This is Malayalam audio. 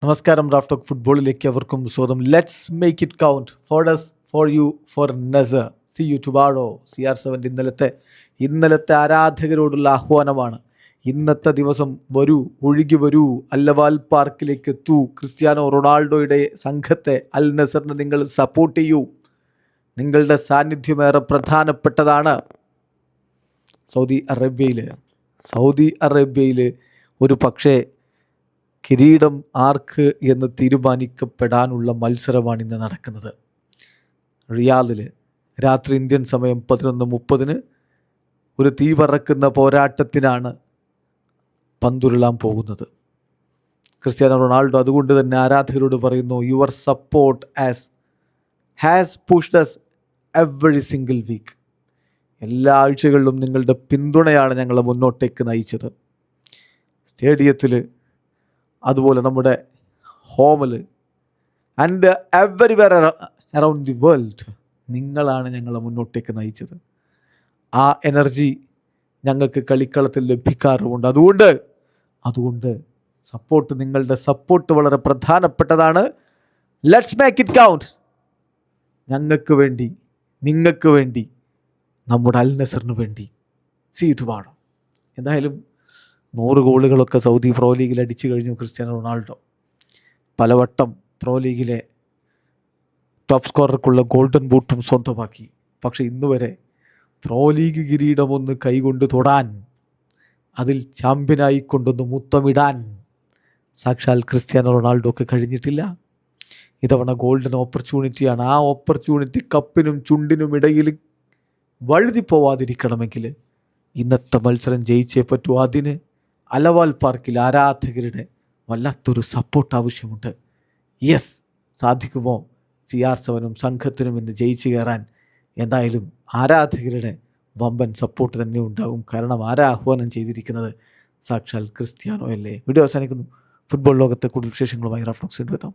നമസ്കാരം. റാഫ് ടോക്ക് ഫുട്ബോളിലേക്ക് അവർക്കും സ്വാഗതം. Let's make it count for us, for you, for Nassr. See you tomorrow. CR7 ഇന്നലത്തെ ആരാധകരോടുള്ള ആഹ്വാനമാണ്. ഇന്നത്തെ ദിവസം വരൂ, ഒഴുകി വരൂ, അല്ലവാൽ പാർക്കിലേക്ക് എത്തൂ. ക്രിസ്ത്യാനോ റൊണാൾഡോയുടെ സംഘത്തെ അൽ നസറിനെ നിങ്ങൾ സപ്പോർട്ട് ചെയ്യൂ. നിങ്ങളുടെ സാന്നിധ്യമേറെ പ്രധാനപ്പെട്ടതാണ്. സൗദി അറേബ്യയിൽ ഒരു പക്ഷേ കിരീടം ആർക്ക് എന്ന് തീരുമാനിക്കപ്പെടാനുള്ള മത്സരമാണ് ഇന്ന് നടക്കുന്നത്. റിയാദിൽ രാത്രി ഇന്ത്യൻ സമയം 11:30 ഒരു തീപറക്കുന്ന പോരാട്ടത്തിനാണ് പന്തുരുളാൻ പോകുന്നത് ക്രിസ്ത്യാനോ റൊണാൾഡോ. അതുകൊണ്ട് തന്നെ ആരാധകരോട് പറയുന്നു, your support has pushed us every single week. എല്ലാ ആഴ്ചകളിലും നിങ്ങളുടെ പിന്തുണയാണ് ഞങ്ങളെ മുന്നോട്ടേക്ക് നയിച്ചത്. സ്റ്റേഡിയത്തിൽ, അതുപോലെ നമ്മുടെ ഹോമിൽ and everywhere around the world നിങ്ങളാണ് ഞങ്ങളെ മുന്നോട്ടേക്ക് നയിച്ചത്. ആ എനർജി ഞങ്ങൾക്ക് കളിക്കളത്തിൽ ലഭിക്കാറുമുണ്ട്. അതുകൊണ്ട് നിങ്ങളുടെ സപ്പോർട്ട് വളരെ പ്രധാനപ്പെട്ടതാണ്. Let's make it count. ഞങ്ങൾക്ക് വേണ്ടി, നിങ്ങൾക്ക് വേണ്ടി, നമ്മുടെ അൽ നസറിന് വേണ്ടി. See you tomorrow. എന്തായാലും 100 ഗോളുകളൊക്കെ സൗദി പ്രോ ലീഗിൽ അടിച്ചു കഴിഞ്ഞു ക്രിസ്ത്യാനോ റൊണാൾഡോ. പലവട്ടം പ്രോ ലീഗിലെ ടോപ്പ് സ്കോറർക്കുള്ള ഗോൾഡൻ ബൂട്ടും സ്വന്തമാക്കി. പക്ഷേ ഇന്നുവരെ പ്രോ ലീഗ് കിരീടമൊന്ന് കൈകൊണ്ട് തൊടാൻ, അതിൽ ചാമ്പ്യനായിക്കൊണ്ടൊന്ന് മുത്തമിടാൻ സാക്ഷാൽ ക്രിസ്ത്യാനോ റൊണാൾഡോക്ക് കഴിഞ്ഞിട്ടില്ല. ഇതവണ ഗോൾഡൻ ഓപ്പർച്യൂണിറ്റിയാണ്. ആ ഓപ്പർച്യൂണിറ്റി കപ്പിനും ചുണ്ടിനും ഇടയിൽ വഴുതി പോവാതിരിക്കണമെങ്കിൽ ഇന്നത്തെ മത്സരം ജയിച്ചേ പറ്റൂ. അതിന് അലവാൽ പാർക്കിൽ ആരാധകരുടെ വല്ലാത്തൊരു സപ്പോർട്ട് ആവശ്യമുണ്ട്. യെസ്, സാധിക്കുമോ CR7 സംഘത്തിനും ഇന്ന് ജയിച്ചു കയറാൻ? എന്തായാലും ആരാധകരുടെ വമ്പൻ സപ്പോർട്ട് തന്നെ ഉണ്ടാകും. കാരണം ആഹ്വാനം ചെയ്തിരിക്കുന്നത് സാക്ഷാൽ ക്രിസ്ത്യാനോ അല്ലേ. വീഡിയോ അവസാനിക്കുന്നു. ഫുട്ബോൾ ലോകത്തെ കൂടുതൽ വിശേഷങ്ങളുമായി റാഫ് ടോക്സിൽ എത്താം.